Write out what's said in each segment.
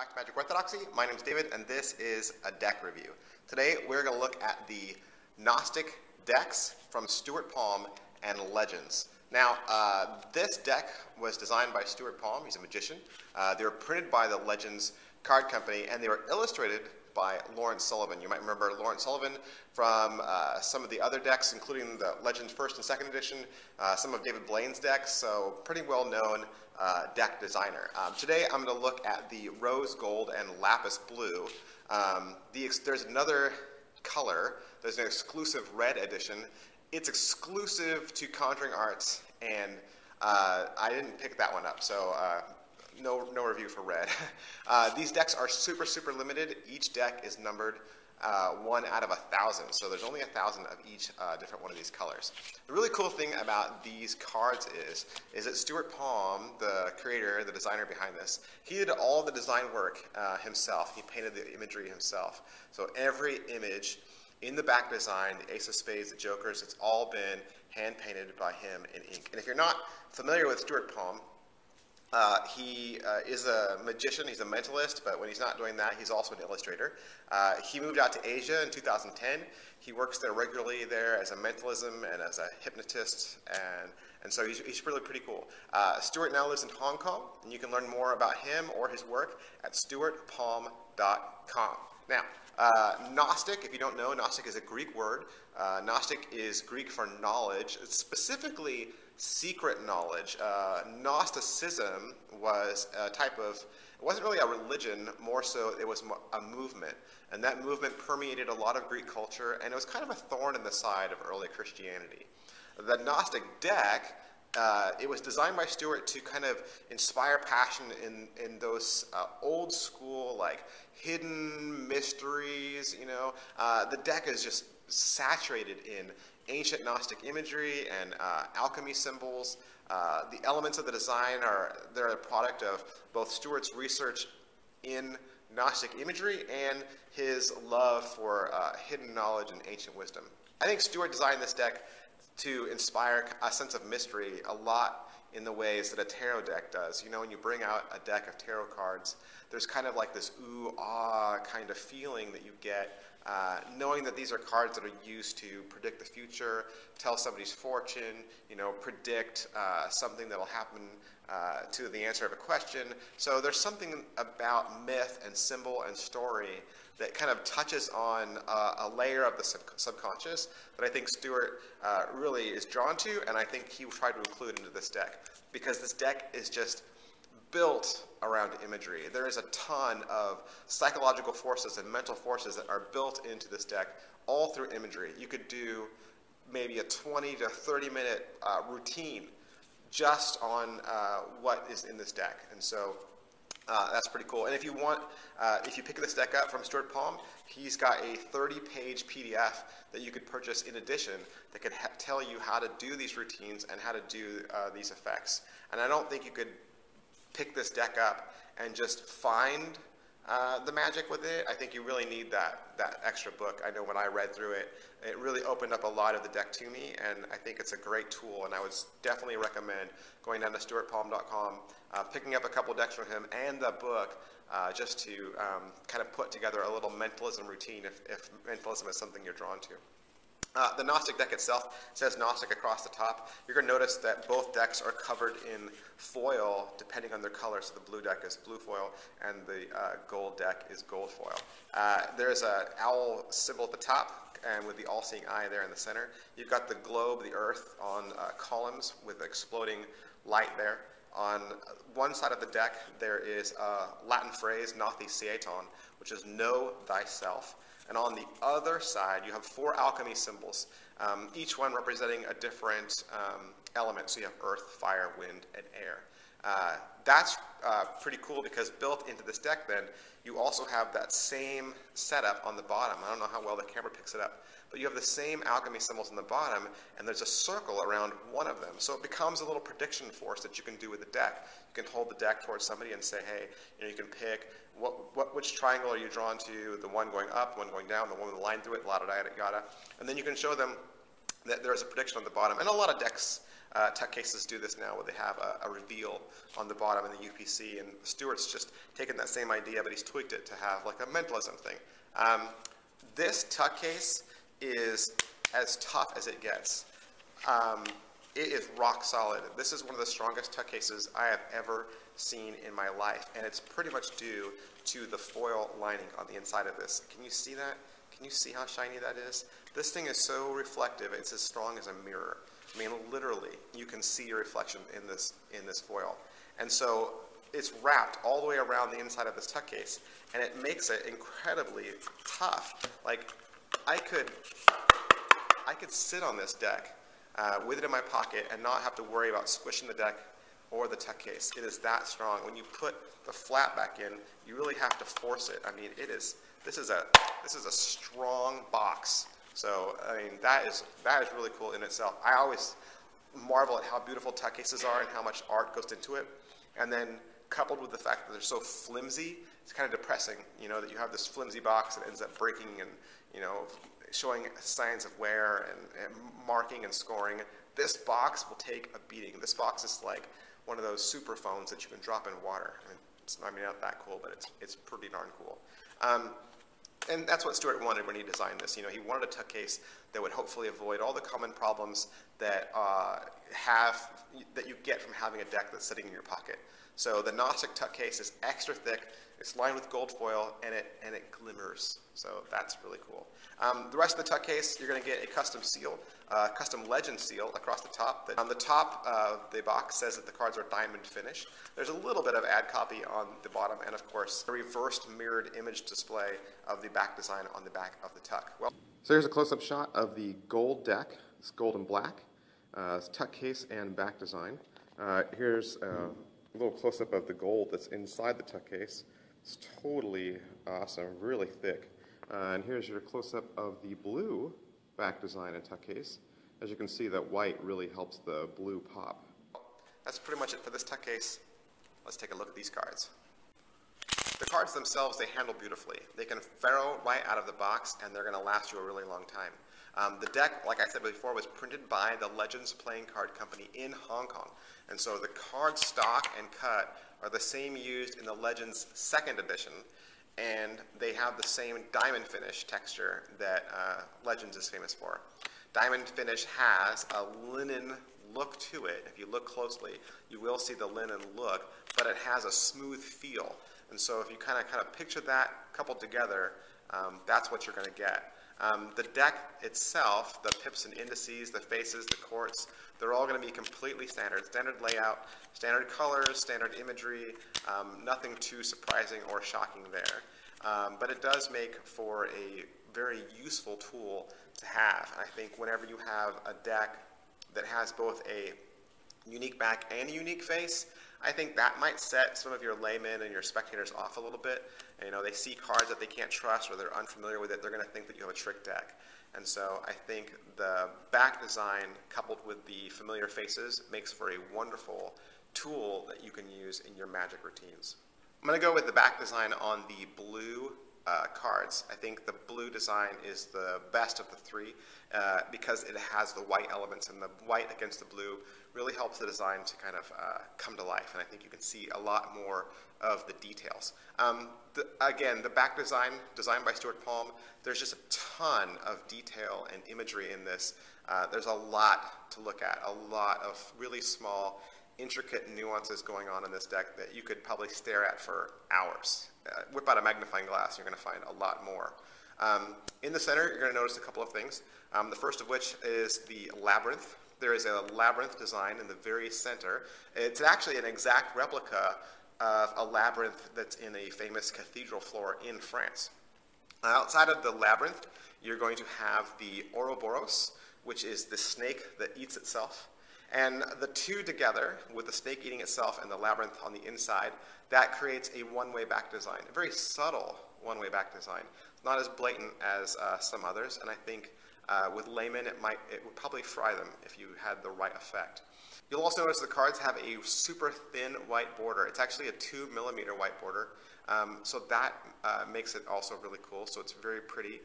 Welcome back to Magic Orthodoxy. My name is David, and this is a deck review. Today, we're going to look at the Gnostic decks from Stuart Palm and Legends. Now, this deck was designed by Stuart Palm. He's a magician. They were printed by the Legends card company, and they were illustrated by Lawrence Sullivan. You might remember Lawrence Sullivan from some of the other decks, including the Legends 1st and 2nd edition, some of David Blaine's decks, so pretty well-known deck designer. Today I'm going to look at the Rose Gold and Lapis Blue. There's another color. There's an exclusive red edition. It's exclusive to Conjuring Arts, and I didn't pick that one up, so no review for red. These decks are super limited. Each deck is numbered 1 out of 1,000, so there's only 1,000 of each different one of these colors. The really cool thing about these cards is that Stuart Palm, the creator, the designer behind this, he did all the design work himself. He painted the imagery himself. So every image in the back design, the Ace of Spades, the Jokers, it's all been hand-painted by him in ink. And if you're not familiar with Stuart Palm, he is a magician, he's a mentalist, but when he's not doing that, he's also an illustrator. He moved out to Asia in 2010. He works there regularly there as a mentalism and as a hypnotist, and so he's really pretty cool. Stuart now lives in Hong Kong, and you can learn more about him or his work at stuartpalm.com. Now, Gnostic, if you don't know, Gnostic is a Greek word. Gnostic is Greek for knowledge. It's specifically secret knowledge. Gnosticism was a type of, it wasn't really a religion, more so it was a movement. And that movement permeated a lot of Greek culture, and it was kind of a thorn in the side of early Christianity. The Gnostic deck, it was designed by Stuart to kind of inspire passion in those old school, like, hidden mysteries, you know. The deck is just saturated in ancient Gnostic imagery and alchemy symbols. The elements of the design they're a product of both Stuart's research in Gnostic imagery and his love for hidden knowledge and ancient wisdom. I think Stuart designed this deck to inspire a sense of mystery a lot in the ways that a tarot deck does. You know, when you bring out a deck of tarot cards, there's kind of like this ooh-ah kind of feeling that you get knowing that these are cards that are used to predict the future, tell somebody's fortune, you know, predict something that will happen to the answer of a question. So there's something about myth and symbol and story that kind of touches on a layer of the subconscious that I think Stuart really is drawn to, and I think he will try to include into this deck, because this deck is just built around imagery. There is a ton of psychological forces and mental forces that are built into this deck all through imagery. You could do maybe a 20 to 30 minute routine just on what is in this deck, and so that's pretty cool. And if you want, if you pick this deck up from Stuart Palm, he's got a 30-page PDF that you could purchase in addition that could tell you how to do these routines and how to do these effects. And I don't think you could pick this deck up and just find the magic with it. I think you really need that extra book. I know when I read through it, it really opened up a lot of the deck to me, and I think it's a great tool, and I would definitely recommend going down to stuartpalm.com, picking up a couple decks from him and the book just to kind of put together a little mentalism routine if mentalism is something you're drawn to. The Gnostic deck itself says Gnostic across the top. You're going to notice that both decks are covered in foil depending on their color. So the blue deck is blue foil and the gold deck is gold foil. There's an owl symbol at the top and with the all-seeing eye there in the center. You've got the globe, the earth, on columns with exploding light there. On one side of the deck there is a Latin phrase, Gnathi Sieton, which is know thyself. And on the other side, you have 4 alchemy symbols, each one representing a different element. So you have earth, fire, wind, and air. That's pretty cool, because built into this deck then, you also have that same setup on the bottom. I don't know how well the camera picks it up, but you have the same alchemy symbols on the bottom, and there's a circle around one of them. So it becomes a little prediction force that you can do with the deck. You can hold the deck towards somebody and say, hey, you know, you can pick which triangle are you drawn to, the one going up, the one going down, the one with the line through it, yada, yada, yada. And then you can show them that there's a prediction on the bottom. And a lot of decks tuck cases do this now, where they have a reveal on the bottom in the UPC, and Stuart's just taken that same idea, but he's tweaked it to have like a mentalism thing. This tuck case is as tough as it gets. It is rock solid. This is one of the strongest tuck cases I have ever seen in my life, and it's pretty much due to the foil lining on the inside of this. Can you see that? Can you see how shiny that is? This thing is so reflective, it's as strong as a mirror. I mean, literally, you can see your reflection in this foil. And so it's wrapped all the way around the inside of this tuck case, and it makes it incredibly tough. Like, I could sit on this deck with it in my pocket and not have to worry about squishing the deck or the tuck case. It is that strong. When you put the flap back in, you really have to force it. I mean, this is a strong box. So, I mean, that is really cool in itself. I always marvel at how beautiful tuck cases are and how much art goes into it. And then coupled with the fact that they're so flimsy, it's kind of depressing, you know, that you have this flimsy box that ends up breaking and, you know, showing signs of wear and marking and scoring. This box will take a beating. This box is like one of those super phones that you can drop in water. I mean, it's not that cool, but it's pretty darn cool. And that's what Stuart wanted when he designed this. You know, he wanted a tuck case that would hopefully avoid all the common problems that that you get from having a deck that's sitting in your pocket. So the Gnostic tuck case is extra thick. It's lined with gold foil, and it glimmers. So that's really cool. The rest of the tuck case, you're going to get a custom seal, custom legend seal across the top. On the top of the box says that the cards are diamond finish. There's a little bit of ad copy on the bottom, and of course, a reversed mirrored image display of the back design on the back of the tuck. Well, so here's a close-up shot of the gold deck. It's gold and black. It's tuck case and back design. Here's a little close-up of the gold that's inside the tuck case. It's totally awesome, really thick. And here's your close-up of the blue back design and tuck case. As you can see, that white really helps the blue pop. That's pretty much it for this tuck case. Let's take a look at these cards. The cards themselves, they handle beautifully. They can ferro right out of the box, and they're going to last you a really long time. The deck, like I said before, was printed by the Legends Playing Card Company in Hong Kong. And so the card stock and cut are the same used in the Legends 2nd edition, and they have the same diamond finish texture that Legends is famous for. Diamond finish has a linen look to it. If you look closely, you will see the linen look, but it has a smooth feel. And so if you kind of picture that coupled together, that's what you're going to get. The deck itself, the pips and indices, the faces, the courts, they're all going to be completely standard. Standard layout, standard colors, standard imagery, nothing too surprising or shocking there. But it does make for a very useful tool to have. I think whenever you have a deck that has both a unique back and a unique face, I think that might set some of your laymen and your spectators off a little bit. You know, they see cards that they can't trust or they're unfamiliar with it, they're going to think that you have a trick deck. And so I think the back design coupled with the familiar faces makes for a wonderful tool that you can use in your Magic routines. I'm going to go with the back design on the blue cards. I think the blue design is the best of the three because it has the white elements, and the white against the blue really helps the design to kind of come to life, and I think you can see a lot more of the details. Again, the back design, designed by Stuart Palm, there's just a ton of detail and imagery in this. There's a lot to look at, a lot of really small, intricate nuances going on in this deck that you could probably stare at for hours. Whip out a magnifying glass, you're going to find a lot more. In the center, you're going to notice a couple of things. The first of which is the Labyrinth. There is a Labyrinth design in the very center. It's actually an exact replica of a labyrinth that's in a famous cathedral floor in France. Outside of the Labyrinth, you're going to have the Ouroboros, which is the snake that eats itself. And the two together, with the snake eating itself and the labyrinth on the inside, that creates a one-way back design, a very subtle one-way back design. It's not as blatant as some others, and I think with laymen it would probably fry them if you had the right effect. You'll also notice the cards have a super thin white border. It's actually a 2mm white border, so that makes it also really cool. So it's very pretty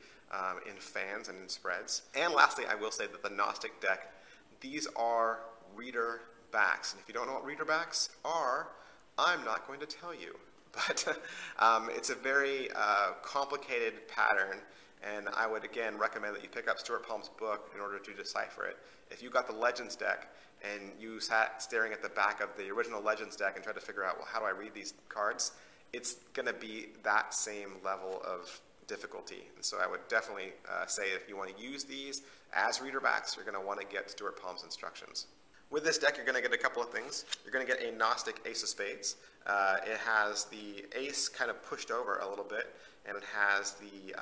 in fans and in spreads. And lastly, I will say that the Gnostic deck, these are reader backs. And if you don't know what reader backs are, I'm not going to tell you. But it's a very complicated pattern, and I would again recommend that you pick up Stuart Palm's book in order to decipher it. If you got the Legends deck and you sat staring at the back of the original Legends deck and tried to figure out, well, how do I read these cards? It's going to be that same level of difficulty. And so I would definitely say if you want to use these as reader backs, you're going to want to get Stuart Palm's instructions. With this deck, you're going to get a couple of things. You're going to get a Gnostic Ace of Spades. It has the ace kind of pushed over a little bit, and it has the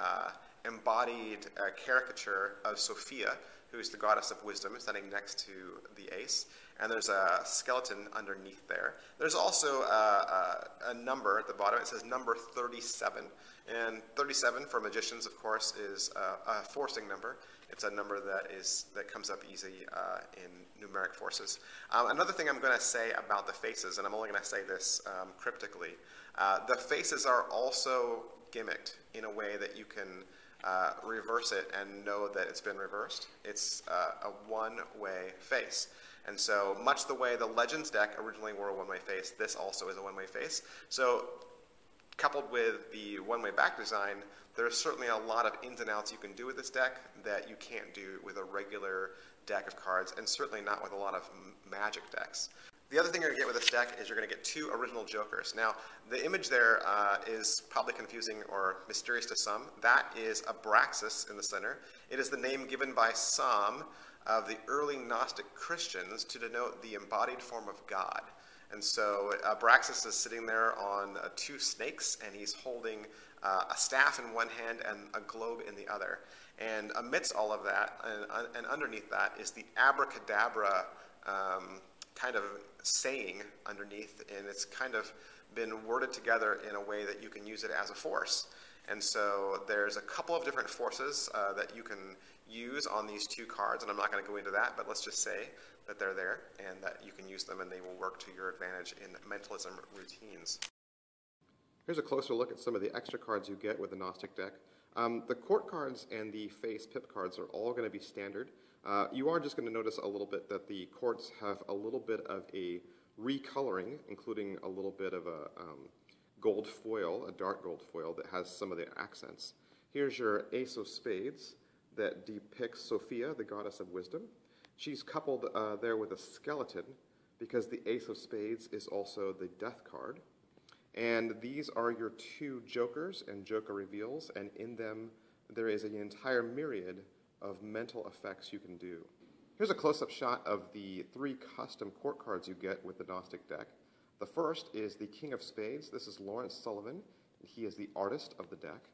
embodied caricature of Sophia, who is the goddess of wisdom, standing next to the ace. And there's a skeleton underneath there. There's also a number at the bottom. It says number 37. And 37 for magicians, of course, is a forcing number. It's a number that comes up easy in numeric forces. Another thing I'm going to say about the faces, and I'm only going to say this cryptically, the faces are also gimmicked in a way that you can reverse it and know that it's been reversed. It's a one-way face. And so much the way the Legends deck originally were a one-way face, this also is a one-way face. So coupled with the one-way back design, there's certainly a lot of ins and outs you can do with this deck that you can't do with a regular deck of cards, and certainly not with a lot of Magic decks. The other thing you're going to get with this deck is you're going to get two original jokers. Now, the image there is probably confusing or mysterious to some. That is Abraxas in the center. It is the name given by some of the early Gnostic Christians to denote the embodied form of God. And so Abraxas is sitting there on two snakes, and he's holding a staff in one hand and a globe in the other. And amidst all of that, and underneath that, is the abracadabra kind of saying underneath, and it's kind of been worded together in a way that you can use it as a force. And so there's a couple of different forces that you can use on these two cards, and I'm not going to go into that, but let's just say that they're there and that you can use them and they will work to your advantage in mentalism routines. Here's a closer look at some of the extra cards you get with the Gnostic deck. The court cards and the face pip cards are all going to be standard. You are just going to notice a little bit that the courts have a little bit of a recoloring, including a little bit of a gold foil, a dark gold foil that has some of the accents. Here's your Ace of Spades that depicts Sophia, the goddess of wisdom. She's coupled there with a skeleton because the Ace of Spades is also the death card. And these are your two jokers and joker reveals, and in them there is an entire myriad of mental effects you can do. Here's a close-up shot of the three custom court cards you get with the Gnostic deck. The first is the King of Spades. This is Lawrence Sullivan, and he is the artist of the deck.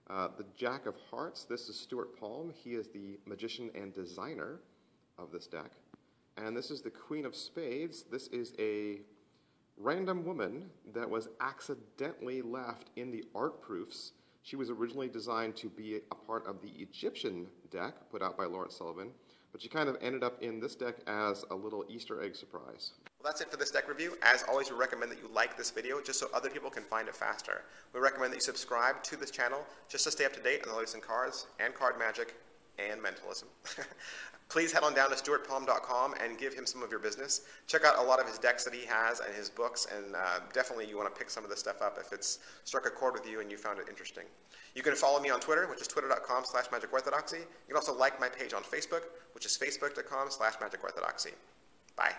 The Jack of Hearts, this is Stuart Palm. He is the magician and designer of this deck. And this is the Queen of Spades. This is a random woman that was accidentally left in the art proofs. She was originally designed to be a part of the Egyptian deck put out by Lawrence Sullivan, but she kind of ended up in this deck as a little Easter egg surprise. Well, that's it for this deck review. As always, we recommend that you like this video just so other people can find it faster. We recommend that you subscribe to this channel just to stay up to date on the latest in cards and card magic and mentalism. Please head on down to stuartpalm.com and give him some of your business. Check out a lot of his decks that he has and his books, and definitely you want to pick some of this stuff up if it's struck a chord with you and you found it interesting. You can follow me on Twitter, which is twitter.com/magicorthodoxy. You can also like my page on Facebook, which is facebook.com/magicorthodoxy. Bye.